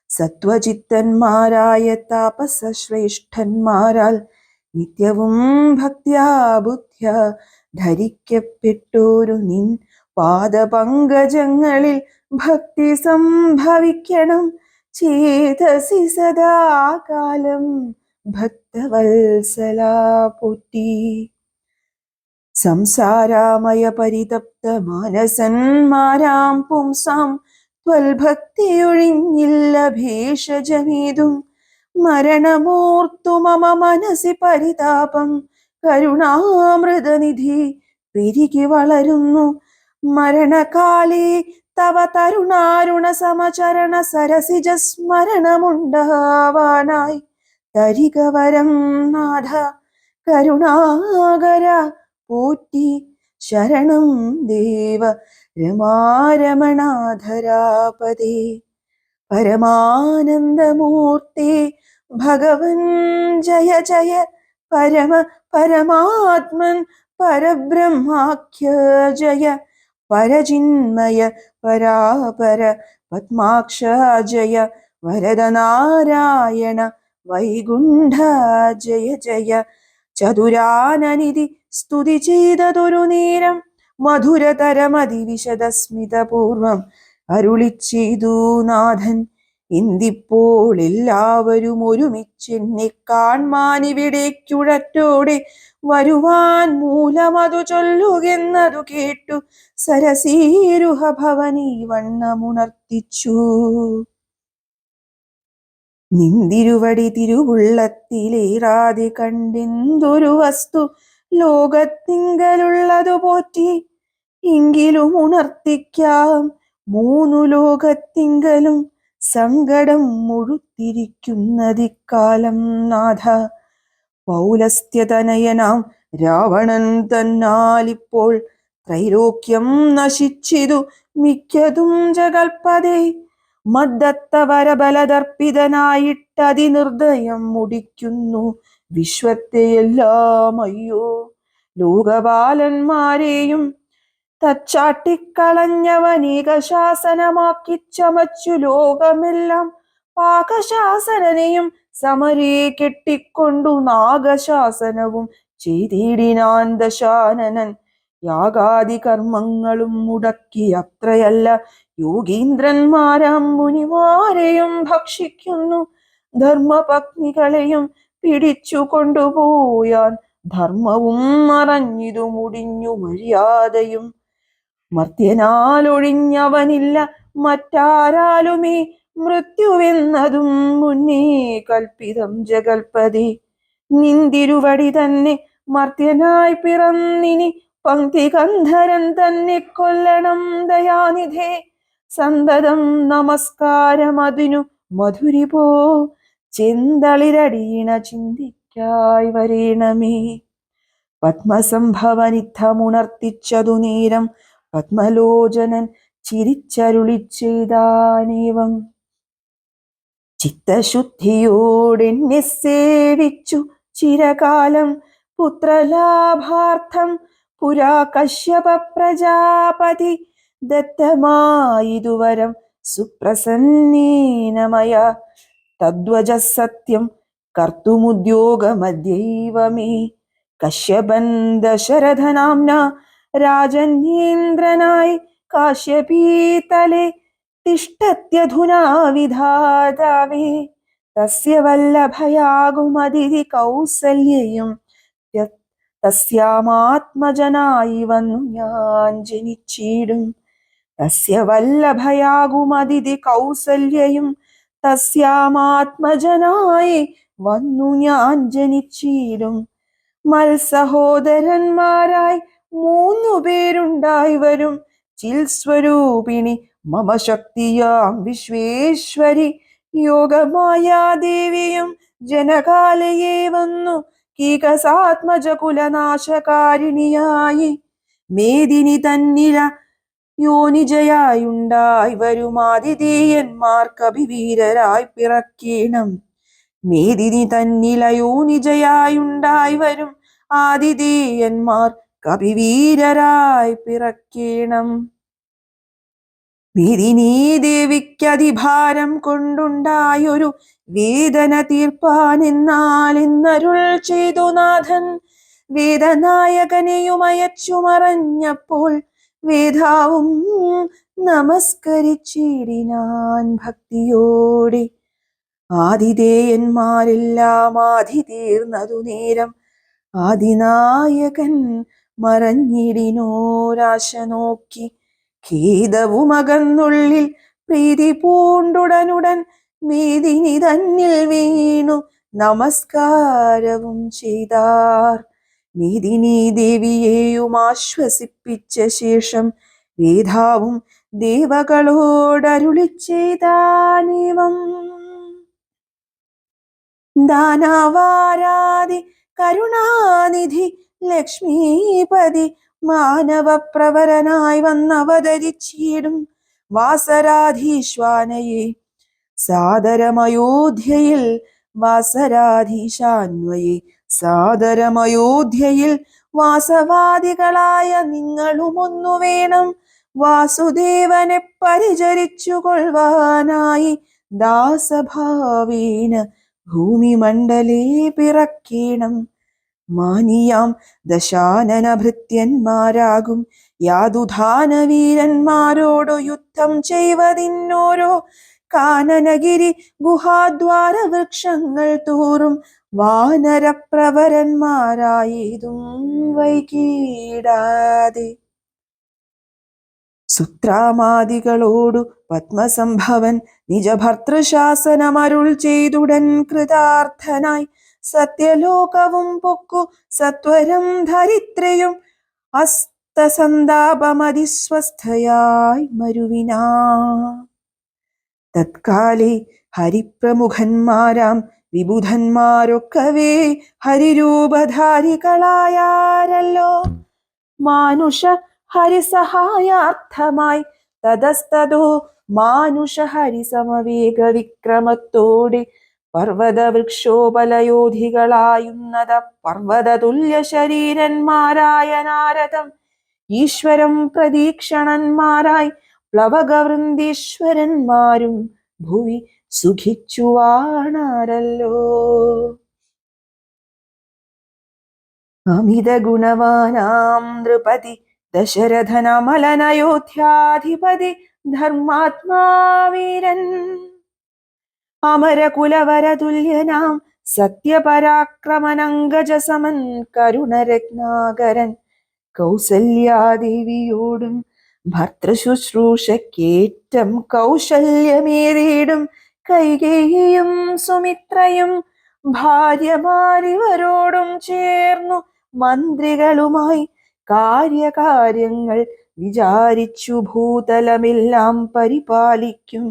സത്വചിത്തന്മാരായ താപസശ്രേഷ്ഠന്മാരാൽ നിത്യവും ഭക്ത്യാ ബുദ്ധ്യ ധരിക്കപ്പെട്ടോരു നിൻ പാദപങ്കജങ്ങളിൽ ഭക്തി സംഭവിക്കണം ചേതസി സദാകാലം ഭക്തവത്സലാ പോറ്റി. സംസാരാമയ പരിതപ്ത മാനസന്മാരാം പുംസാം ത്വൽഭക്തിയൊഴിഞ്ഞില്ല ഭേഷജമേതും. മരണമോർത്തു മമ മനസി പരിതാപം കരുണാമൃതനിധി പെരുകി വളരുന്നു. മരണകാലേ തവ തരുണാരുണ സമചരണ സരസിജ സ്മരണമുണ്ടാവാനായി തരിക വരം നാഥ കരുണാകര പോറ്റി. ശരണം ദേവ രമാരമണാധരാപദേ. പരമാനന്ദമൂർത്തേ ഭഗവൻ ജയ ജയ. പരമാത്മൻ പരബ്രഹ്മാഖ്യ ജയ. പരചിന്മയ പരാപര പത്മാക്ഷ ജയ. വരദനാരായണ വൈകുണ്ഠ ജയ ജയ. ചതുരാനനിധി സ്തുതി ചെയ്തതൊരു നേരം മധുരതരമതിവിശദസ്മിതപൂർവം അരുളിച്ചെയ്തു നാഥൻ. ഇന്തിപ്പോൾ എല്ലാവരും ഒരുമിച്ചെന്നെ കാൺമാനിവിടേക്കുഴറ്റോടെ വരുവാൻ മൂലമതു ചൊല്ലുകെന്നതു കേട്ടു സരസീരുഹ ഭവനീ വണ്ണമുണർത്തിച്ചു. നിന്തിരുവടി തിരുവുള്ളത്തിലേറാതെ കണ്ടെന്തൊരു വസ്തു ലോകത്തിങ്കലുള്ളതു പോറ്റി. എങ്കിലും ഉണർത്തിക്കാം മൂന്നു ലോകത്തിങ്കലും സങ്കടം മുഴുത്തിരിക്കുന്നതിക്കാലം നാഥ. പൗലസ്ത്യതനയനാം രാവണൻ തന്നാലിപ്പോൾ ത്രൈലോക്യം നശിച്ചിതു മിക്കതും ജഗൽപദേ. മദ്ദത്തവരബലദർപ്പിതനായിട്ടതിനിർദ്ദയം മുടിക്കുന്നു വിശ്വത്തെയെല്ലാം. അയ്യോ ലോകപാലന്മാരെയും തച്ചാട്ടിക്കളഞ്ഞവനേകശാസനമാക്കി ചമച്ചു ലോകമെല്ലാം. പാകശാസനനെയും സമരേ കെട്ടിക്കൊണ്ടു നാഗശാസനവും ചെയ്തിടിനാൻ ദശാനനൻ. യാഗാദി കർമ്മങ്ങളും മുടക്കി അത്രയല്ല യോഗീന്ദ്രന്മാരാം മുനിമാരെയും ഭക്ഷിക്കുന്നു. ധർമ്മപത്നികളെയും പിടിച്ചു കൊണ്ടുപോയാൻ ധർമ്മവും മറഞ്ഞിതു മുടിഞ്ഞു മര്യാദയും. മർത്യനാലൊഴിഞ്ഞവനില്ല മറ്റാരാലുമേ മൃത്യുവെന്നതും മുന്നേ കൽപ്പിതം ജഗൽപതി. നിന്തിരുവടി തന്നെ മർത്യനായി പിറന്നിനി പങ്ക്തി കന്ധരൻ തന്നെ കൊല്ലണം ദയാനിധേ. സന്തതം നമസ്കാരം അതിനു മധുരിപോ ചെന്തളിരടീണ ചിന്തിക്കായി വരേണമേ. പത്മസംഭവനിത്തമുണർത്തിച്ചതു നേരം പത്മലോചനൻ ചിരിച്ചരുളി ചെയ്താനേവം. ചിത്തശുദ്ധിയോടെന്നെ സേവിച്ചു ചിരകാലം പുത്രലാഭാർത്ഥം പുരാ കശ്യപ പ്രജാപതി ദത്തമായിതുവരം സുപ്രസന്നേന മയാ. തദ്വച സത്യം കർത്തുമുദ്യോഗമദ്യൈവ മേ. കശ്യപൻ ദശരഥനാംന രാജന്യേന്ദ്രനായി കാശ്യപീതലെ തിഷ്ടത്യധുനാ വിധാതാവേ. തസ്യ വല്ലഭയാകുമതിഥി കൗസല്യയും തസ്യാമാത്മജനായി വന്നു ഞാൻ ജനിച്ചിടും. തസ്യ വല്ലഭയാകുമതിഥി കൗസല്യയും തസ്യാമാത്മജനായി വന്നു ഞാൻ ജനിച്ചിടും. മത്സഹോദരന്മാരായി 3 പേരുണ്ടായി വരും. ചിൽസ്വരൂപിണി മമ ശക്തിയാം വിശ്വേശ്വരി യോഗമായാദേവിയും ജനകാലയെ വന്നു കീകസാത്മജ കുലനാശകാരിണിയായി. മേദിനി തന്നില യോനിജയായുണ്ടായി വരും ആതിഥേയന്മാർക്കഭിവീരരായി പിറക്കേണം. മേദിനി തന്നില യോനിജയായുണ്ടായി വരും ആതിഥേയന്മാർക്കഭിവീരരായി പിറക്കേണം. മേദിനീ ദേവിക്കതിഭാരം കൊണ്ടുണ്ടായൊരു വേദന തീർപ്പാനെന്നാലെന്നരുൾ ചെയ്തു നാഥൻ. വേദനായകനെയുമയച്ചു മറഞ്ഞപ്പോൾ വേദാവും നമസ്കരിച്ചിടിനാൻ ഭക്തിയോടെ. ആതിഥേയന്മാരെല്ലാം ആധി തീർന്നതു നേരം ആദിനായകൻ മറഞ്ഞിടിനോരാശ നോക്കി. ഖേദവുമകന്നുള്ളിൽ പ്രീതി പൂണ്ടുടനുടൻ മേദിനി തന്നിൽ വീണു നമസ്കാരവും ചെയ്താർ. മേദിനി ദേവിയെയും ആശ്വസിപ്പിച്ച ശേഷം വേദാവും ദേവകളോടരുളി ചെയ്താനേവം. ദാനവാരാധി കരുണാനിധി ലക്ഷ്മീപതി മാനവപ്രവരനായി വന്നവതരിച്ചിടും വാസരാധീശ്വാനയെ സാദരമയോധ്യയിൽ. വാസരാധീശാന്വയെ സാദരമയോധ്യയിൽ വാസവാദികളായ നിങ്ങളുമൊന്നു വേണം. വാസുദേവനെ പരിചരിച്ചു കൊള്ളുവാനായി ദാസഭാവേന ഭൂമിമണ്ഡലേ പിറക്കേണം. മാനിയാം ദശാനന ഭൃത്യന്മാരാകും യാതുധാനവീരന്മാരോടു യുദ്ധം ചെയ്വതിന്നോരോ കാനനഗിരി ഗുഹാദ്വാര വൃക്ഷങ്ങൾ തോറും വാനരപ്രവരന്മാരായതും വൈകീടാതെ. സുത്രാമാദികളോടു പത്മസംഭവൻ നിജഭർത്തൃശാസനമരുൾ ചെയ്തുടൻ കൃതാർത്ഥനായി സത്യലോകവും പൊക്കു സത്വരം ധരിത്രിയും അസ്തസന്താപമതിസ്വസ്ഥയായി മരുവിനാ. തത്കാലേ ഹരിപ്രമുഖന്മാരാം വിബുധന്മാരൊക്കവേ ഹരിരൂപധാരികളായാരല്ലോ. മാനുഷ ഹരിസഹായാർത്ഥമായി തതസ്തതോ മാനുഷ ഹരിസമവേഗ വിക്രമത്തോടെ പർവ്വത വൃക്ഷോപലയോധികളായുന്നത പർവ്വത തുല്യ ശരീരന്മാരായ നാരദം ഈശ്വരം പ്രദീക്ഷണന്മാരായി പ്ലവകവൃന്ദീശ്വരന്മാരും ഭുവി സുഖിച്ചുവാണാരല്ലോ. അമിത ഗുണവാനാം നൃപതി ദശരഥനമലനയോധ്യാധിപതി ധർമാത്മാവീരൻ അമരകുലവരതുല്യനാം സത്യപരാക്രമനങ്കജസമൻ കരുണരത്നാകരൻ കൗസല്യാദേവിയോടും ഭർത്തൃശുശ്രൂഷക്കേറ്റം കൗശല്യമേറിയിടും കൈകേയിയും സുമിത്രയും ഭാര്യമാരിവരോടും ചേർന്നു മന്ത്രികളുമായി കാര്യകാര്യങ്ങൾ വിചാരിച്ചു ഭൂതലമെല്ലാം പരിപാലിക്കും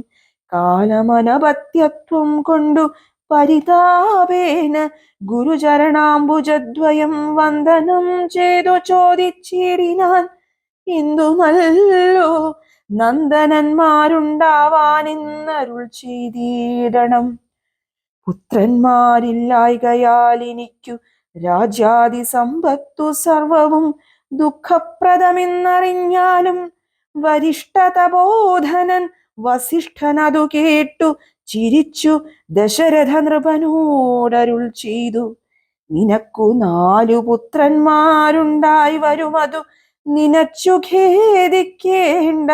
കാലമനപത്യത്വം കൊണ്ടു പരിതാപേന ഗുരുചരണാംബുജദ്വയം വന്ദനം ചെയ്തു ചോദിച്ചിടിനാൻ, ഇന്ദു നല്ലോ നന്ദനന്മാരുണ്ടാവാനെന്നരുൾ ചെയ്തിടണം. പുത്രന്മാരില്ലായ്കയാൽ എനിക്കു രാജ്യാദി സമ്പത്തു സർവവും ദുഃഖപ്രദമെന്നറിഞ്ഞാലും വരിഷ്ഠതബോധനൻ വസിഷ്ഠനതു കേട്ടു ചിരിച്ചു ദശരഥ നൃപനോടരുൾ ചെയ്തു, നിനക്കു 4 പുത്രന്മാരുണ്ടായി വരുമതു നിനച്ചു ഖേദിക്കേണ്ട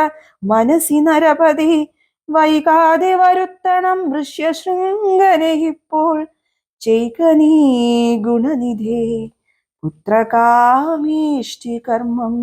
മനസ്സി നരപതി, വൈകാതെ വരുത്തണം ഋഷ്യശൃംഖനെ ഇപ്പോൾ ചെയ്ക നീ ഗുണനിധേ പുത്രകാമേഷ്ടി കർമ്മം.